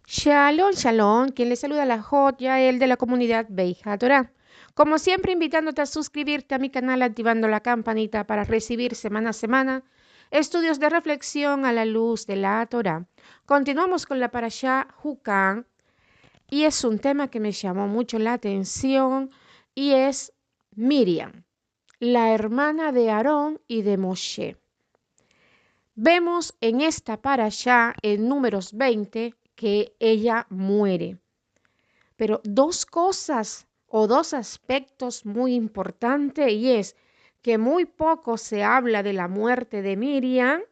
Shalom, shalom, quien le saluda la Joya, el de la comunidad Beija Torah. Como siempre, invitándote a suscribirte a mi canal activando la campanita para recibir semana a semana estudios de reflexión a la luz de la Torah. Continuamos con la parashá Jukán y es un tema que me llamó mucho la atención y es Miriam, la hermana de Aarón y de Moshe. Vemos en esta parashá, en Números 20, que ella muere. Pero dos cosas o dos aspectos muy importantes y es que muy poco se habla de la muerte de Miriam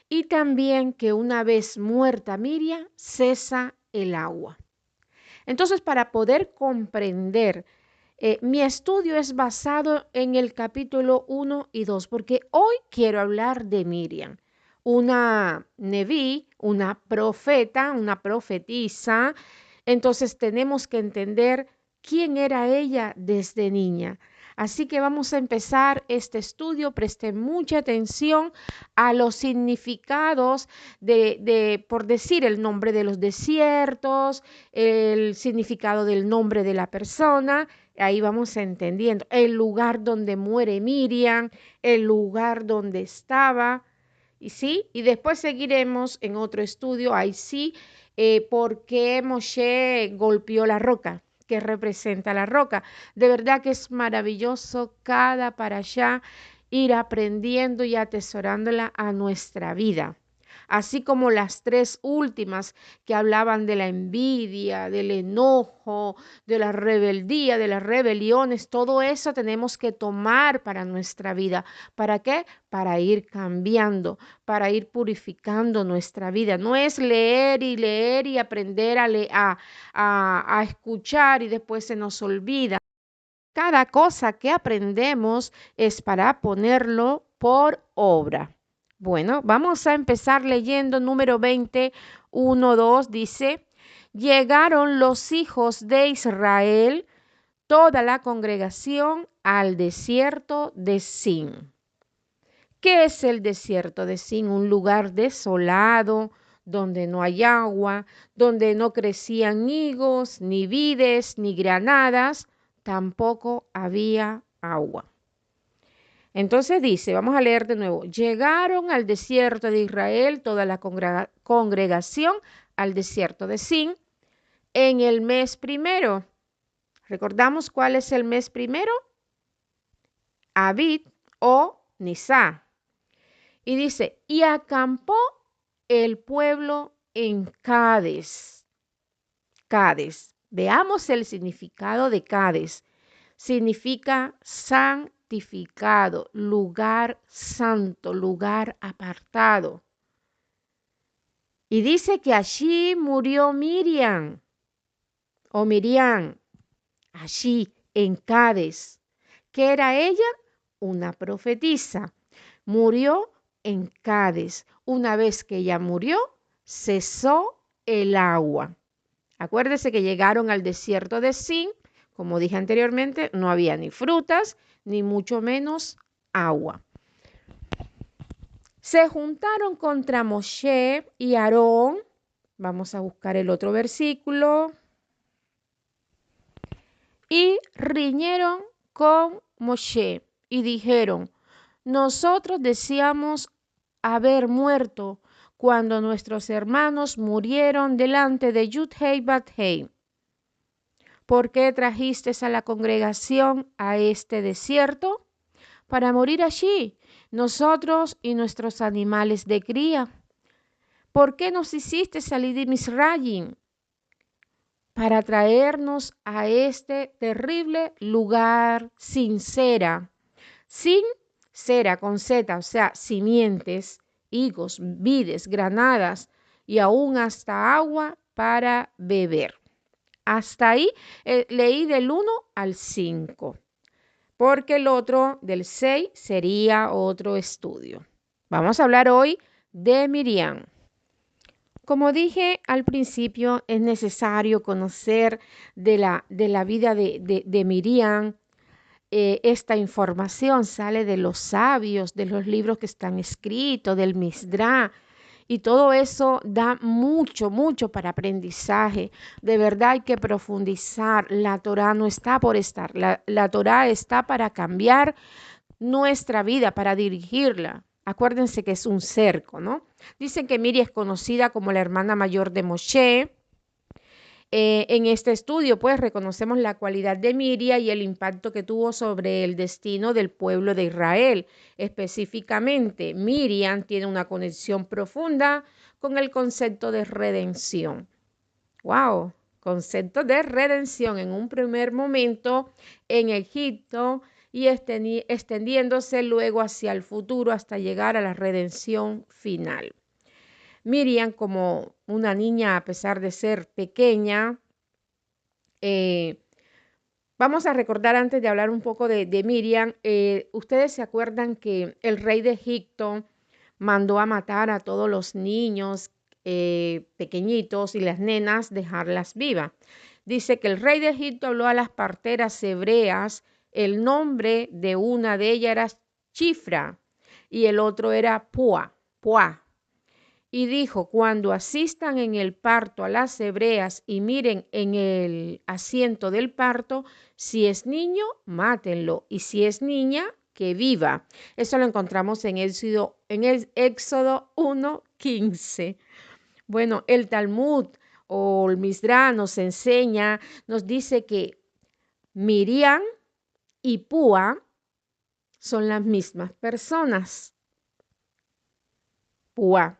y también que una vez muerta Miriam cesa el agua. Entonces, para poder comprender, mi estudio es basado en el capítulo 1 y 2, porque hoy quiero hablar de Miriam, una neví, una profeta, una profetisa. Entonces tenemos que entender quién era ella desde niña. Así que vamos a empezar este estudio. Presten mucha atención a los significados por decir el nombre de los desiertos, el significado del nombre de la persona. Ahí vamos entendiendo el lugar donde muere Miriam, el lugar donde estaba. Y sí, y después seguiremos en otro estudio, ahí sí, por qué Moshe golpeó la roca, que representa la roca. De verdad que es maravilloso cada parashá ir aprendiendo y atesorándola a nuestra vida. Así como las tres últimas que hablaban de la envidia, del enojo, de la rebeldía, de las rebeliones, todo eso tenemos que tomar para nuestra vida. ¿Para qué? Para ir cambiando, para ir purificando nuestra vida. No es leer y aprender a escuchar y después se nos olvida. Cada cosa que aprendemos es para ponerlo por obra. Bueno, vamos a empezar leyendo número 20, 1, 2, dice, llegaron los hijos de Israel, toda la congregación, al desierto de Sin. ¿Qué es el desierto de Sin? Un lugar desolado, donde no hay agua, donde no crecían higos, ni vides, ni granadas, tampoco había agua. Entonces dice, vamos a leer de nuevo, llegaron al desierto de Israel toda la congregación al desierto de Sin en el mes primero. ¿Recordamos cuál es el mes primero? Abib o Nisá. Y dice, y acampó el pueblo en Cades. Cades. Veamos el significado de Cades. Significa santificado, lugar santo, lugar apartado. Y dice que allí murió Miriam, o Miriam, allí en Cades. ¿Qué era ella? Una profetisa. Murió en Cades. Una vez que ella murió, cesó el agua. Acuérdese que llegaron al desierto de Sin. Como dije anteriormente, no había ni frutas, ni mucho menos agua. Se juntaron contra Moshe y Aarón. Vamos a buscar el otro versículo. Y riñeron con Moshe y dijeron, nosotros deseamos haber muerto cuando nuestros hermanos murieron delante de Yud-Hei Bat-Hei. ¿Por qué trajiste a la congregación a este desierto? Para morir allí, nosotros y nuestros animales de cría. ¿Por qué nos hiciste salir de Misraim? Para traernos a este terrible lugar sin cera. Sin cera con Z, o sea, simientes, higos, vides, granadas y aún hasta agua para beber. Hasta ahí leí del 1 al 5, porque el otro del 6 sería otro estudio. Vamos a hablar hoy de Miriam. Como dije al principio, es necesario conocer de la vida de Miriam. Esta información sale de los sabios, de los libros que están escritos, del Misdra, Y todo eso da mucho, mucho para aprendizaje. De verdad hay que profundizar. La Torá no está por estar. La Torá está para cambiar nuestra vida, para dirigirla. Acuérdense que es un cerco, ¿no? Dicen que Miri es conocida como la hermana mayor de Moshe. En este estudio, pues, reconocemos la cualidad de Miriam y el impacto que tuvo sobre el destino del pueblo de Israel. Específicamente, Miriam tiene una conexión profunda con el concepto de redención. ¡Wow! Concepto de redención en un primer momento en Egipto y extendiéndose luego hacia el futuro hasta llegar a la redención final. Miriam, como una niña, a pesar de ser pequeña, vamos a recordar antes de hablar un poco de Miriam, ustedes se acuerdan que el rey de Egipto mandó a matar a todos los niños pequeñitos y las nenas, dejarlas vivas. Dice que el rey de Egipto habló a las parteras hebreas, el nombre de una de ellas era Chifra y el otro era Pua. Y dijo, cuando asistan en el parto a las hebreas y miren en el asiento del parto, si es niño, mátenlo, y si es niña, que viva. Eso lo encontramos en el Éxodo 1:15. Bueno, el Talmud o el Misra nos enseña, nos dice que Miriam y Púa son las mismas personas. Púa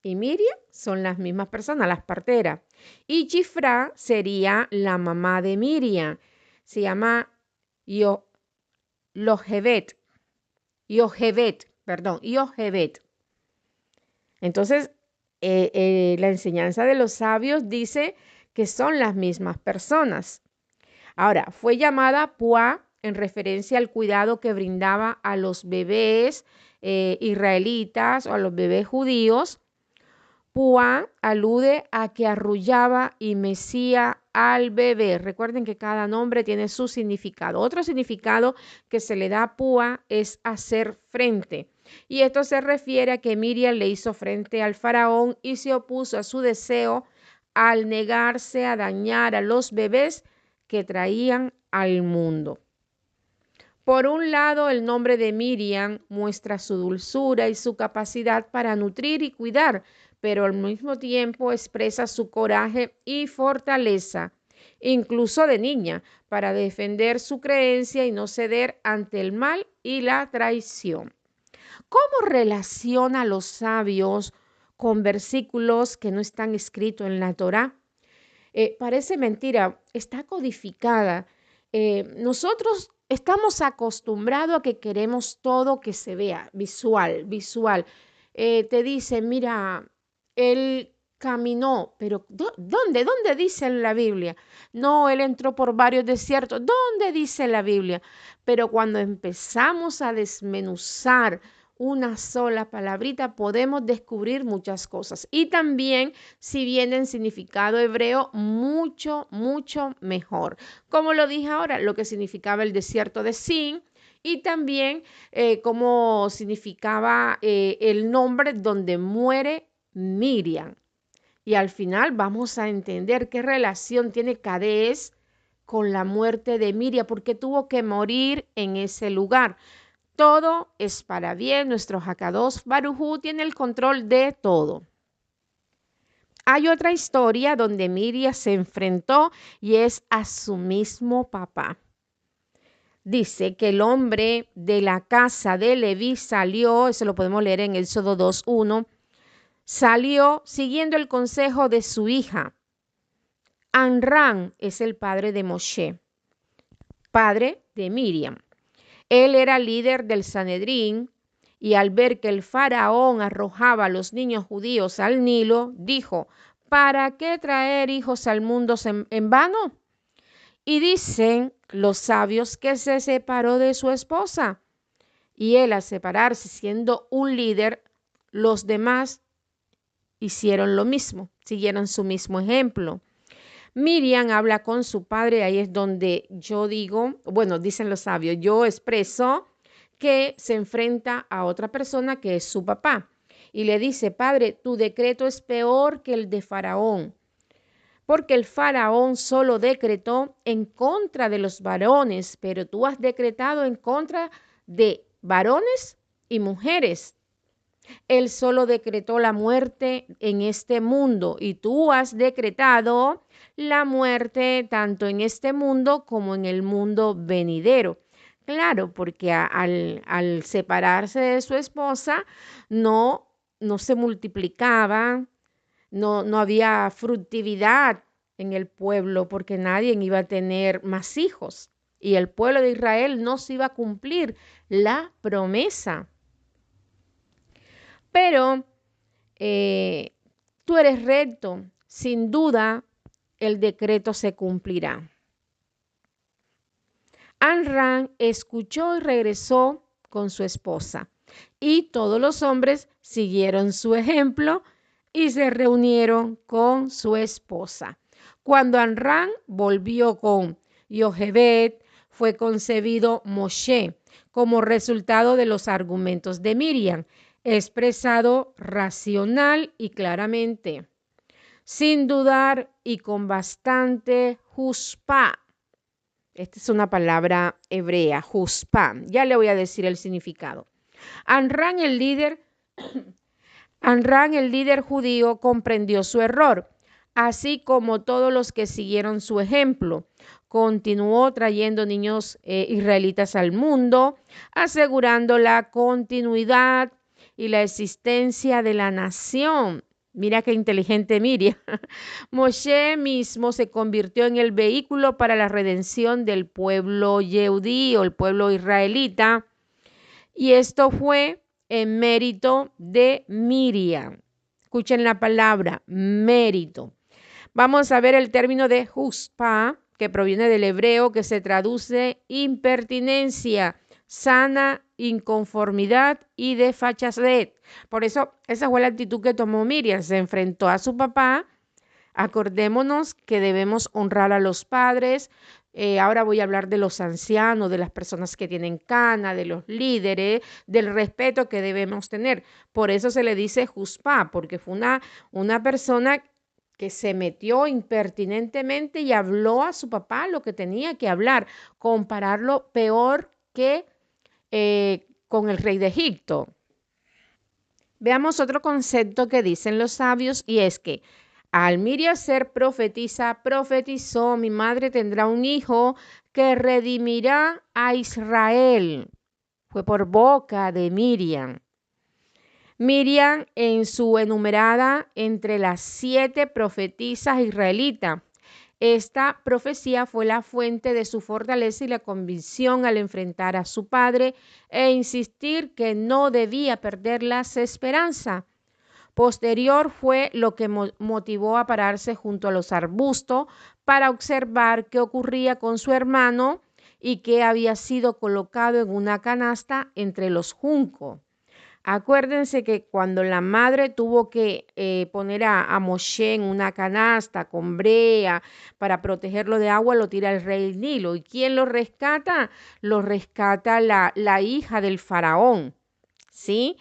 y Miriam son las mismas personas, las parteras. Y Chifra sería la mamá de Miriam. Se llama Yohebet. Entonces, la enseñanza de los sabios dice que son las mismas personas. Ahora, fue llamada Pua en referencia al cuidado que brindaba a los bebés israelitas o a los bebés judíos. Pua alude a que arrullaba y mecía al bebé. Recuerden que cada nombre tiene su significado. Otro significado que se le da a Pua es hacer frente. Y esto se refiere a que Miriam le hizo frente al faraón y se opuso a su deseo al negarse a dañar a los bebés que traían al mundo. Por un lado, el nombre de Miriam muestra su dulzura y su capacidad para nutrir y cuidar, pero al mismo tiempo expresa su coraje y fortaleza, incluso de niña, para defender su creencia y no ceder ante el mal y la traición. ¿Cómo relaciona a los sabios con versículos que no están escritos en la Torá? Parece mentira, está codificada. Nosotros estamos acostumbrados a que queremos todo que se vea, visual. Te dicen, mira, él caminó, pero ¿dónde? ¿Dónde dice en la Biblia? No, él entró por varios desiertos. ¿Dónde dice la Biblia? Pero cuando empezamos a desmenuzar una sola palabrita, podemos descubrir muchas cosas. Y también, si viene en significado hebreo, mucho, mucho mejor. Como lo dije ahora, lo que significaba el desierto de Sin y también cómo significaba el nombre donde muere Miriam. Y al final vamos a entender qué relación tiene Cades con la muerte de Miriam, porque tuvo que morir en ese lugar. Todo es para bien. Nuestro Hakadosh Baruj Hu tiene el control de todo. Hay otra historia donde Miriam se enfrentó y es a su mismo papá. Dice que el hombre de la casa de Leví salió, eso lo podemos leer en Éxodo 2:1, salió siguiendo el consejo de su hija. Amram es el padre de Moshe, padre de Miriam. Él era líder del Sanedrín y al ver que el faraón arrojaba a los niños judíos al Nilo, dijo, ¿para qué traer hijos al mundo en vano? Y dicen los sabios que se separó de su esposa. Y él, al separarse siendo un líder, los demás hicieron lo mismo, siguieron su mismo ejemplo. Miriam habla con su padre, ahí es donde yo digo, bueno, dicen los sabios, yo expreso que se enfrenta a otra persona que es su papá. y le dice, Padre, tu decreto es peor que el de Faraón, porque el Faraón solo decretó en contra de los varones, pero tú has decretado en contra de varones y mujeres. Él solo decretó la muerte en este mundo y tú has decretado la muerte tanto en este mundo como en el mundo venidero. Claro, porque al separarse de su esposa no se multiplicaba, no había fructividad en el pueblo porque nadie iba a tener más hijos y el pueblo de Israel no se iba a cumplir la promesa. Pero tú eres recto, sin duda el decreto se cumplirá. Amram escuchó y regresó con su esposa, y todos los hombres siguieron su ejemplo y se reunieron con su esposa. Cuando Amram volvió con Jochebed, fue concebido Moshe como resultado de los argumentos de Miriam, expresado racional y claramente, sin dudar y con bastante juspá. Esta es una palabra hebrea, juspá. Ya le voy a decir el significado. Amram, el líder judío, comprendió su error, así como todos los que siguieron su ejemplo. Continuó trayendo niños israelitas al mundo, asegurando la continuidad y la existencia de la nación. Mira qué inteligente Miriam. Moshe mismo se convirtió en el vehículo para la redención del pueblo yehudí o el pueblo israelita. Y esto fue en mérito de Miriam. Escuchen la palabra, mérito. Vamos a ver el término de juspá, que proviene del hebreo, que se traduce impertinencia, sana inconformidad y desfachatez. Por eso, esa fue la actitud que tomó Miriam. Se enfrentó a su papá. Acordémonos que debemos honrar a los padres. Ahora voy a hablar de los ancianos, de las personas que tienen cana, de los líderes, del respeto que debemos tener. Por eso se le dice juspá, porque fue una persona que se metió impertinentemente y habló a su papá lo que tenía que hablar, compararlo peor que con el rey de Egipto. Veamos otro concepto que dicen los sabios y es que al Miriam ser profetisa, profetizó, mi madre tendrá un hijo que redimirá a Israel. Fue por boca de Miriam. Miriam en su enumerada entre las 7 profetisas israelitas. Esta profecía fue la fuente de su fortaleza y la convicción al enfrentar a su padre e insistir que no debía perder las esperanzas. Posterior fue lo que motivó a pararse junto a los arbustos para observar qué ocurría con su hermano y que había sido colocado en una canasta entre los juncos. Acuérdense que cuando la madre tuvo que poner a Moshe en una canasta con brea para protegerlo de agua, lo tira el rey Nilo. ¿Y quién lo rescata? Lo rescata la hija del faraón, ¿sí?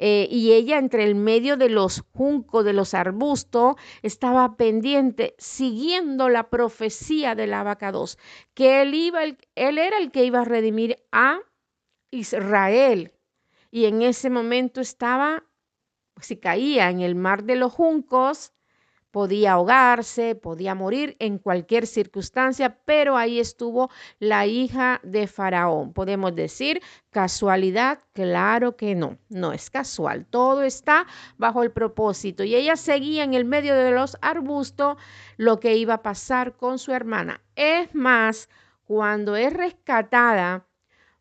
Y ella entre el medio de los juncos, de los arbustos, estaba pendiente, siguiendo la profecía del abacados, que él era el que iba a redimir a Israel. Y en ese momento estaba, si caía en el mar de los juncos, podía ahogarse, podía morir en cualquier circunstancia, pero ahí estuvo la hija de Faraón. Podemos decir casualidad, claro que no, no es casual, todo está bajo el propósito. Y ella seguía en el medio de los arbustos lo que iba a pasar con su hermana. Es más, cuando es rescatada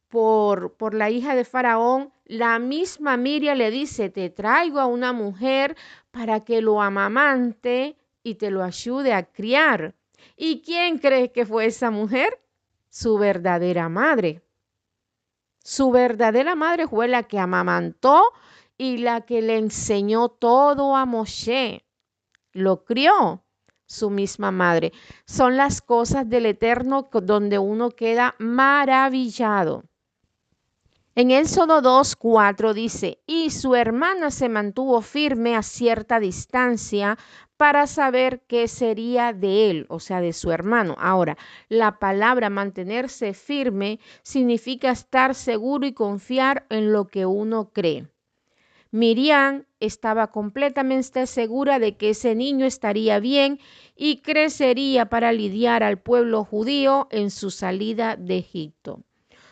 por la hija de Faraón, la misma Miriam le dice, te traigo a una mujer para que lo amamante y te lo ayude a criar. ¿Y quién cree que fue esa mujer? Su verdadera madre. Su verdadera madre fue la que amamantó y la que le enseñó todo a Moshe. Lo crió su misma madre. Son las cosas del Eterno donde uno queda maravillado. En Éxodo 2:4 dice, y su hermana se mantuvo firme a cierta distancia para saber qué sería de él, o sea, de su hermano. Ahora, la palabra mantenerse firme significa estar seguro y confiar en lo que uno cree. Miriam estaba completamente segura de que ese niño estaría bien y crecería para lidiar al pueblo judío en su salida de Egipto.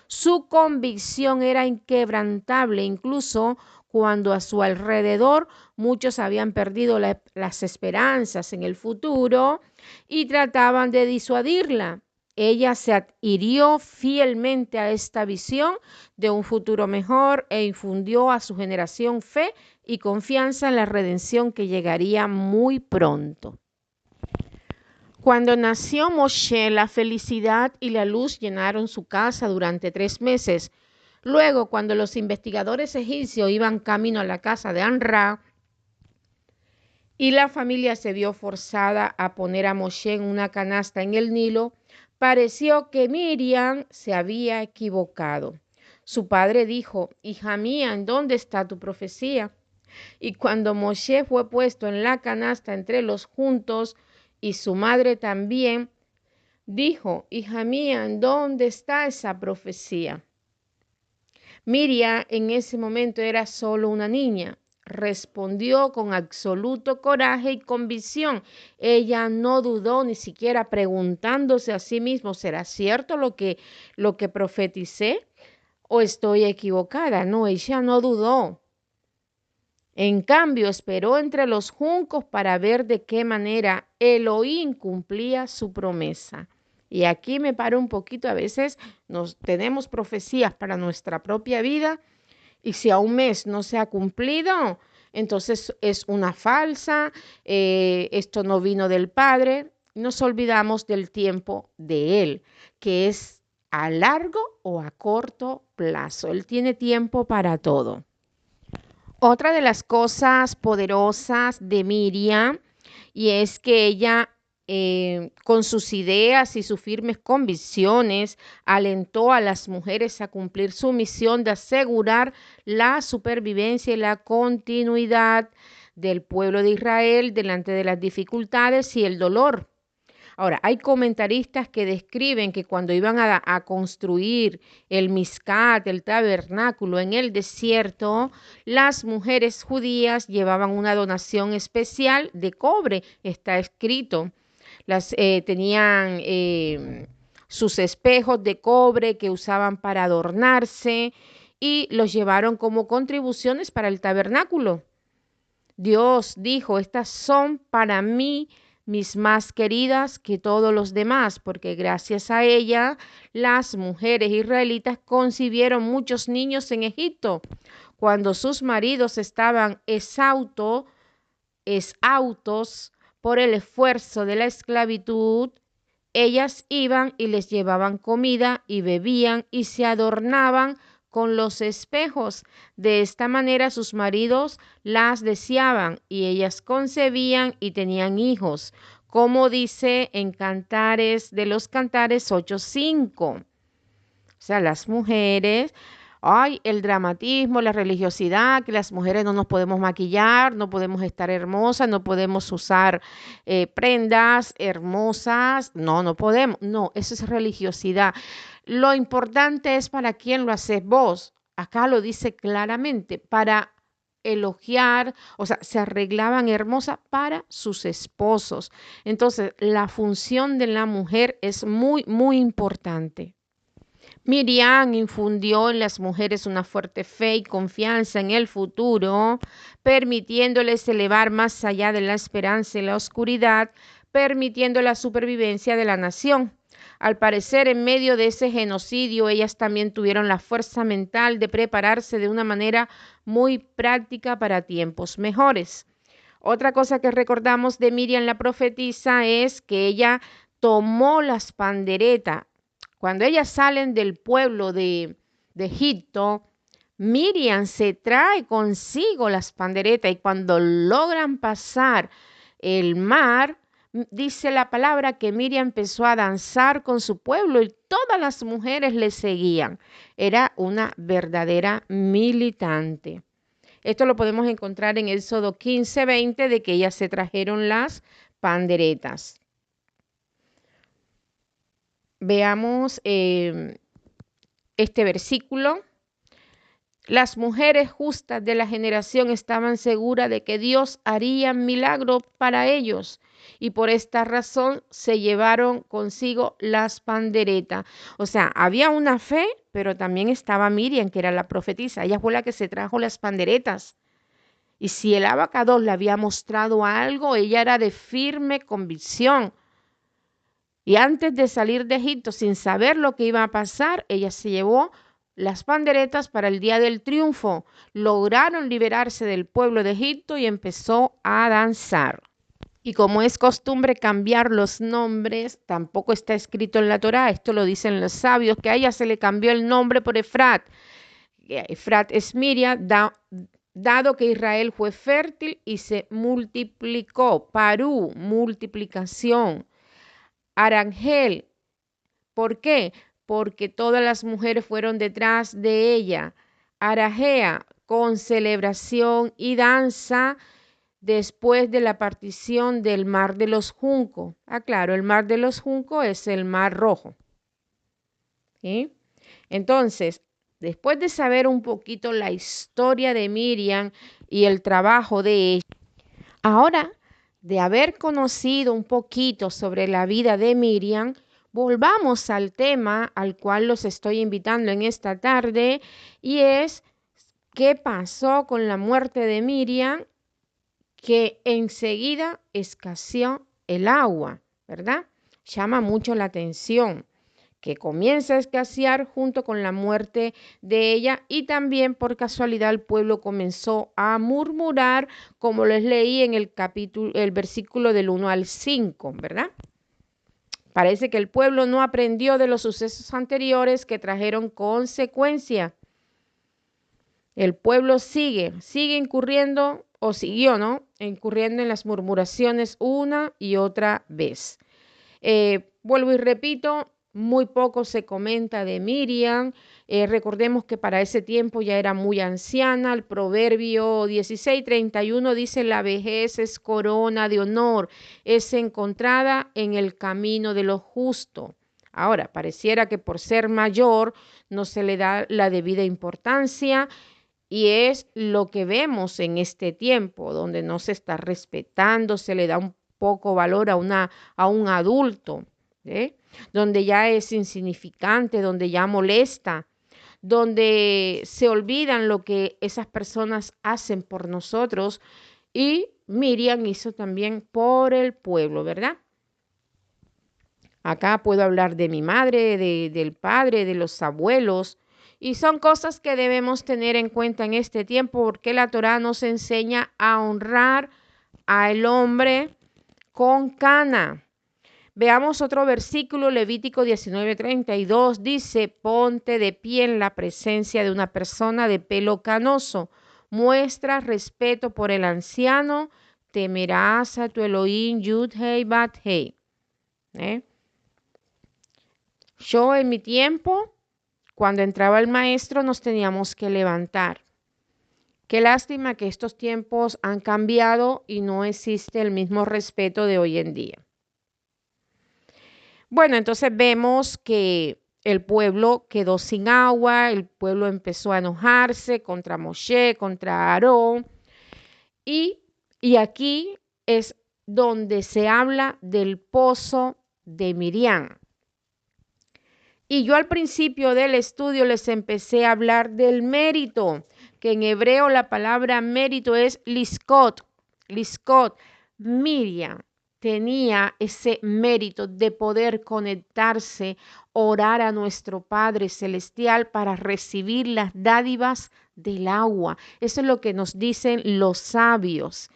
Su convicción era inquebrantable, incluso cuando a su alrededor muchos habían perdido las esperanzas en el futuro y trataban de disuadirla. Ella se adhirió fielmente a esta visión de un futuro mejor e infundió a su generación fe y confianza en la redención que llegaría muy pronto. Cuando nació Moshe, la felicidad y la luz llenaron su casa durante 3 meses. Luego, cuando los investigadores egipcios iban camino a la casa de Anra y la familia se vio forzada a poner a Moshe en una canasta en el Nilo, pareció que Miriam se había equivocado. Su padre dijo, hija mía, ¿en dónde está tu profecía? Y cuando Moshe fue puesto en la canasta entre los juntos, y su madre también, dijo, hija mía, ¿en dónde está esa profecía? Miriam en ese momento era solo una niña. Respondió con absoluto coraje y convicción. Ella no dudó, ni siquiera preguntándose a sí misma, ¿será cierto lo que profeticé? ¿O estoy equivocada? No, ella no dudó. En cambio, esperó entre los juncos para ver de qué manera Elohim cumplía su promesa. Y aquí me paro un poquito, a veces tenemos profecías para nuestra propia vida y si a un mes no se ha cumplido, entonces es una falsa, esto no vino del Padre. Nos olvidamos del tiempo de Él, que es a largo o a corto plazo. Él tiene tiempo para todo. Otra de las cosas poderosas de Miriam y es que ella con sus ideas y sus firmes convicciones alentó a las mujeres a cumplir su misión de asegurar la supervivencia y la continuidad del pueblo de Israel delante de las dificultades y el dolor. Ahora, hay comentaristas que describen que cuando iban a construir el Mizcat, el tabernáculo en el desierto, las mujeres judías llevaban una donación especial de cobre, está escrito. Tenían sus espejos de cobre que usaban para adornarse y los llevaron como contribuciones para el tabernáculo. Dios dijo, estas son para mí mis más queridas que todos los demás, porque gracias a ella las mujeres israelitas concibieron muchos niños en Egipto. Cuando sus maridos estaban exhaustos por el esfuerzo de la esclavitud, ellas iban y les llevaban comida y bebían y se adornaban con los espejos. De esta manera sus maridos las deseaban y ellas concebían y tenían hijos, como dice en Cantares de los Cantares 8:5. O sea, las mujeres, el dramatismo, la religiosidad, que las mujeres no nos podemos maquillar, no podemos estar hermosas, no podemos usar prendas hermosas, no podemos, no, eso es religiosidad. Lo importante es para quién lo haces vos. Acá lo dice claramente, para elogiar, o sea, se arreglaban hermosas para sus esposos. Entonces, la función de la mujer es muy, muy importante. Miriam infundió en las mujeres una fuerte fe y confianza en el futuro, permitiéndoles elevar más allá de la esperanza y la oscuridad, permitiendo la supervivencia de la nación. Al parecer, en medio de ese genocidio, ellas también tuvieron la fuerza mental de prepararse de una manera muy práctica para tiempos mejores. Otra cosa que recordamos de Miriam la profetisa es que ella tomó las panderetas. Cuando ellas salen del pueblo de Egipto, Miriam se trae consigo las panderetas y cuando logran pasar el mar, dice la palabra que Miriam empezó a danzar con su pueblo y todas las mujeres le seguían. Era una verdadera militante. Esto lo podemos encontrar en Éxodo 15:20, de que ellas se trajeron las panderetas. Veamos este versículo. Las mujeres justas de la generación estaban seguras de que Dios haría milagros para ellos y por esta razón se llevaron consigo las panderetas. O sea, había una fe, pero también estaba Miriam, que era la profetisa. Ella fue la que se trajo las panderetas. Y si el abacados le había mostrado algo, ella era de firme convicción. Y antes de salir de Egipto, sin saber lo que iba a pasar, ella se llevó las panderetas para el día del triunfo. Lograron liberarse del pueblo de Egipto y empezó a danzar. Y como es costumbre cambiar los nombres, tampoco está escrito en la Torá, esto lo dicen los sabios, que a ella se le cambió el nombre por Efrat. Efrat es Miriam, dado que Israel fue fértil y se multiplicó. Parú, multiplicación. Arangel, ¿por qué? Porque todas las mujeres fueron detrás de ella. Arajea, con celebración y danza después de la partición del Mar de los Juncos. Claro, el Mar de los Juncos es el Mar Rojo. ¿Sí? Entonces, después de saber un poquito la historia de Miriam y el trabajo de ella, ahora de haber conocido un poquito sobre la vida de Miriam, volvamos al tema al cual los estoy invitando en esta tarde, y es qué pasó con la muerte de Miriam, que enseguida escaseó el agua, ¿verdad? Llama mucho la atención que comienza a escasear junto con la muerte de ella, y también por casualidad el pueblo comenzó a murmurar, como les leí en el versículo del 1 al 5, ¿verdad? Parece que el pueblo no aprendió de los sucesos anteriores que trajeron consecuencia. El pueblo sigue incurriendo, o siguió, ¿no? Incurriendo en las murmuraciones una y otra vez. Vuelvo y repito, muy poco se comenta de Miriam. Recordemos que para ese tiempo ya era muy anciana. El Proverbio 16:31 dice: la vejez es corona de honor, es encontrada en el camino de lo justo. Ahora, pareciera que por ser mayor no se le da la debida importancia, y es lo que vemos en este tiempo, donde no se está respetando, se le da un poco valor a un adulto, donde ya es insignificante, donde ya molesta, donde se olvidan lo que esas personas hacen por nosotros, y Miriam hizo también por el pueblo, ¿verdad? Acá puedo hablar de mi madre, del padre, de los abuelos, y son cosas que debemos tener en cuenta en este tiempo, porque la Torá nos enseña a honrar al hombre con cana. Veamos otro versículo, Levítico 19:32, dice: ponte de pie en la presencia de una persona de pelo canoso, muestra respeto por el anciano, temerás a tu Elohim, Yud-Hei, Bat-Hei. Yo en mi tiempo, cuando entraba el maestro, nos teníamos que levantar. Qué lástima que estos tiempos han cambiado y no existe el mismo respeto de hoy en día. Bueno, entonces vemos que el pueblo quedó sin agua, el pueblo empezó a enojarse contra Moshe, contra Aarón, y aquí es donde se habla del pozo de Miriam. Y yo al principio del estudio les empecé a hablar del mérito, que en hebreo la palabra mérito es liskot. Miriam tenía ese mérito de poder conectarse, orar a nuestro Padre Celestial para recibir las dádivas del agua. Eso es lo que nos dicen los sabios,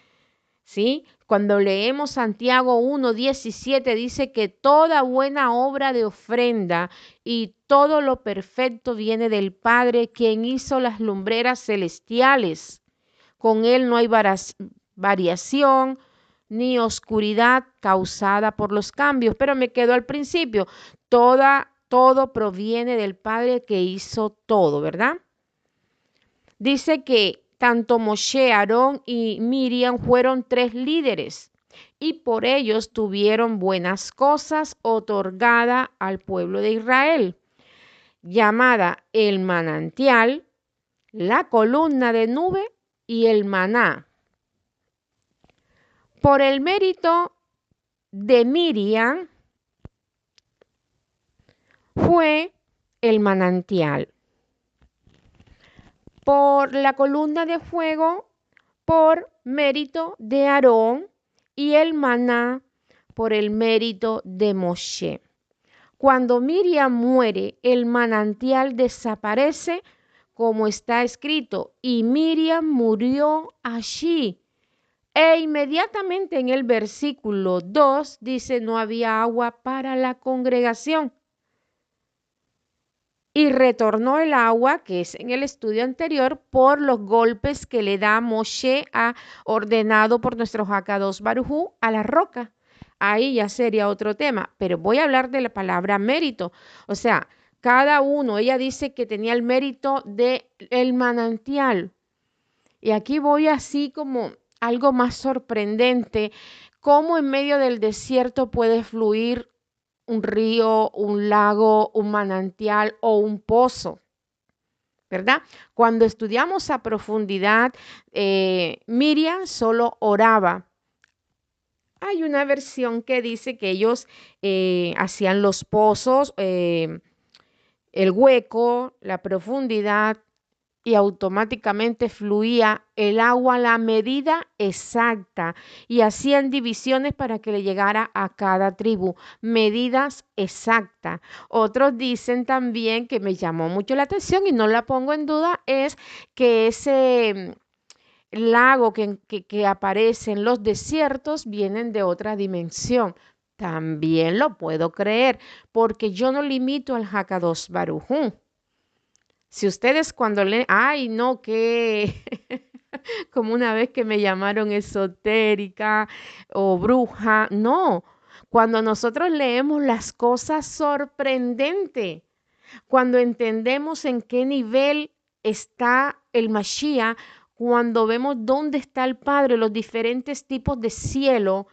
¿sí? Cuando leemos Santiago 1:17 dice que toda buena obra de ofrenda y todo lo perfecto viene del Padre, quien hizo las lumbreras celestiales. Con él no hay variación, ni oscuridad causada por los cambios. Pero me quedo al principio. Todo proviene del Padre que hizo todo, ¿verdad? Dice que tanto Moshe, Aarón y Miriam fueron 3 líderes y por ellos tuvieron buenas cosas otorgadas al pueblo de Israel, llamada el manantial, la columna de nube y el maná. Por el mérito de Miriam fue el manantial. Por la columna de fuego, por mérito de Aarón, y el maná por el mérito de Moshe. Cuando Miriam muere, el manantial desaparece, como está escrito, y Miriam murió allí. E inmediatamente en el versículo 2 dice, no había agua para la congregación. Y retornó el agua, que es en el estudio anterior, por los golpes que le da Moshe, ordenado por nuestro Hakadosh Baruj Hu, a la roca. Ahí ya sería otro tema, pero voy a hablar de la palabra mérito. O sea, cada uno, ella dice que tenía el mérito del manantial. Y aquí voy así como algo más sorprendente, cómo en medio del desierto puede fluir un río, un lago, un manantial o un pozo, ¿verdad? Cuando estudiamos a profundidad, Miriam solo oraba. Hay una versión que dice que ellos hacían los pozos, el hueco, la profundidad, y automáticamente fluía el agua a la medida exacta y hacían divisiones para que le llegara a cada tribu, medidas exactas. Otros dicen también, que me llamó mucho la atención y no la pongo en duda, es que ese lago que aparece en los desiertos vienen de otra dimensión. También lo puedo creer, porque yo no limito al Hakadosh Baruj Hu. Si ustedes cuando leen, ay, no, que como una vez que me llamaron esotérica o bruja, no. Cuando nosotros leemos las cosas sorprendentes, cuando entendemos en qué nivel está el Mashiach, cuando vemos dónde está el Padre, los diferentes tipos de cielo,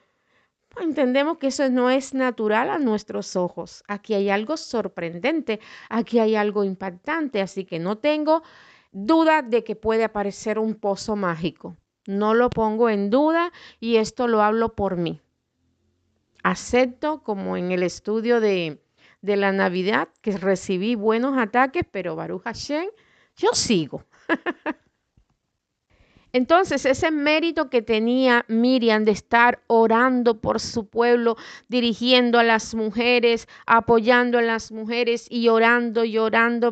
entendemos que eso no es natural a nuestros ojos. Aquí hay algo sorprendente, aquí hay algo impactante, así que no tengo duda de que puede aparecer un pozo mágico. No lo pongo en duda y esto lo hablo por mí. Acepto, como en el estudio de la Navidad, que recibí buenos ataques, pero Baruch Hashem, yo sigo. Entonces, ese mérito que tenía Miriam de estar orando por su pueblo, dirigiendo a las mujeres, apoyando a las mujeres y orando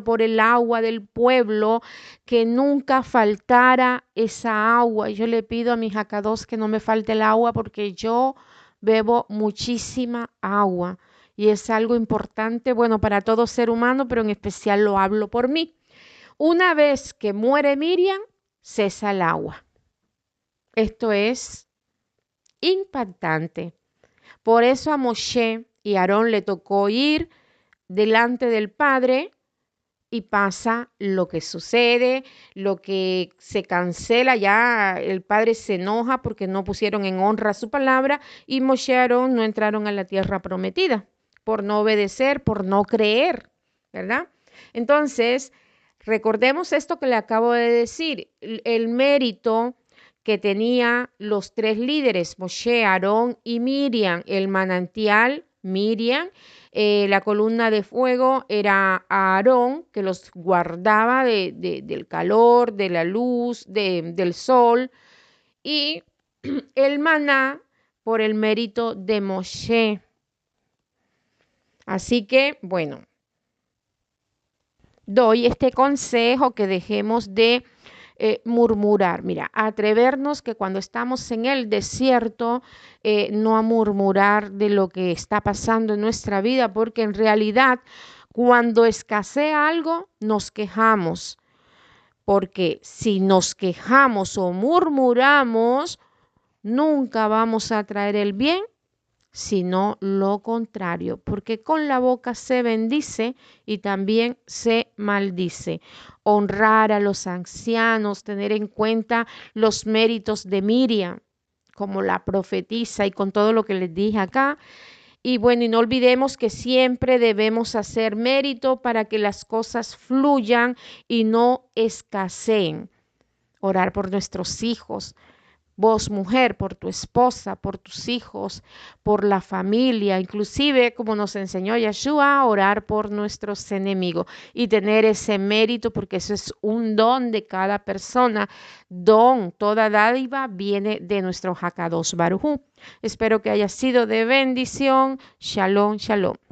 por el agua del pueblo, que nunca faltara esa agua. Yo le pido a mis Hakadosh que no me falte el agua porque yo bebo muchísima agua y es algo importante, bueno, para todo ser humano, pero en especial lo hablo por mí. Una vez que muere Miriam, cesa el agua. Esto es impactante. Por eso a Moshe y a Aarón le tocó ir delante del Padre y pasa lo que sucede, lo que se cancela, ya el Padre se enoja porque no pusieron en honra su palabra y Moshe y Aarón no entraron a la tierra prometida por no obedecer, por no creer, ¿verdad? Entonces, recordemos esto que le acabo de decir, el mérito que tenía los 3 líderes, Moshe, Aarón y Miriam, el manantial, Miriam, la columna de fuego era Aarón, que los guardaba del calor, de la luz, del sol, y el maná por el mérito de Moshe. Así que, bueno, doy este consejo que dejemos de murmurar. Mira, atrevernos que cuando estamos en el desierto, no a murmurar de lo que está pasando en nuestra vida, porque en realidad cuando escasea algo, nos quejamos, porque si nos quejamos o murmuramos, nunca vamos a traer el bien, sino lo contrario, porque con la boca se bendice y también se maldice. Honrar a los ancianos, tener en cuenta los méritos de Miriam como la profetisa y con todo lo que les dije acá. Y bueno, y no olvidemos que siempre debemos hacer mérito para que las cosas fluyan y no escaseen. Orar por nuestros hijos, vos mujer, por tu esposa, por tus hijos, por la familia, inclusive como nos enseñó Yeshua, orar por nuestros enemigos y tener ese mérito porque eso es un don de cada persona. Don, toda dádiva viene de nuestro Hakadosh Baruj Hu. Espero que haya sido de bendición. Shalom, shalom.